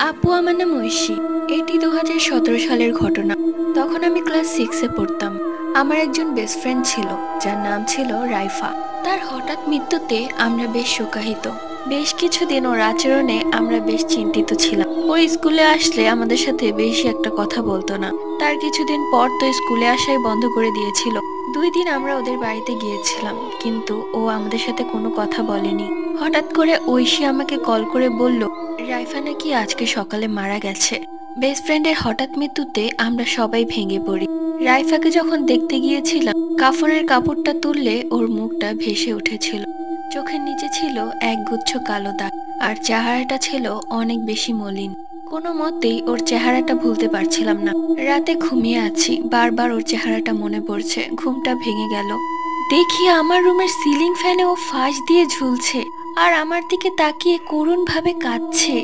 আপু, আমার নাম ঐশী। এটি 2017 সালের ঘটনা। তখন আমি ক্লাস 6-এ পড়তাম। আমার একজন বেস্ট ফ্রেন্ড ছিল, যার নাম ছিল রাইফা। তার হঠাৎ মৃত্যুতে আমরা বেশ শোকাহত। বেশ কিছুদিন ওর আচরণে আমরা বেশ চিন্তিত ছিলাম। ও স্কুলে আসলে আমাদের সাথে বেশি একটা কথা বলতো না। তার কিছুদিন পর তো স্কুলে আসাই বন্ধ করে দিয়েছিল। 2 দিন আমরা ওদের বাড়িতে গিয়েছিলাম, কিন্তু ও আমাদের সাথে কোনো কথা বলেনি। হঠাৎ করে ঐশী আমাকে কল করে বলল, রাইফা নাকি আজকে সকালে মারা গেছে। বেস্ট ফ্রেন্ডের হঠাৎ মৃত্যুতে আমরা সবাই ভেঙে পড়ি। রাইফাকে যখন দেখতে গিয়েছিলাম, কাফনের কাপড়টা তুললে ওর মুখটা ভেসে উঠেছিল। চোখের নিচে ছিল এক গুচ্ছ কালো দাগ, আর চেহারাটা ছিল অনেক বেশি মলিন। কোনো মতেই ওর চেহারাটা ভুলতে পারছিলাম না। রাতে ঘুমিয়ে আছি, বারবার ওর চেহারাটা মনে পড়ছে। ঘুমটা ভেঙে গেল, দেখি আমার রুমের সিলিং ফ্যানে ও ফাঁস দিয়ে ঝুলছে আর আমার দিকে তাকিয়ে করুণ ভাবে কাঁদছে।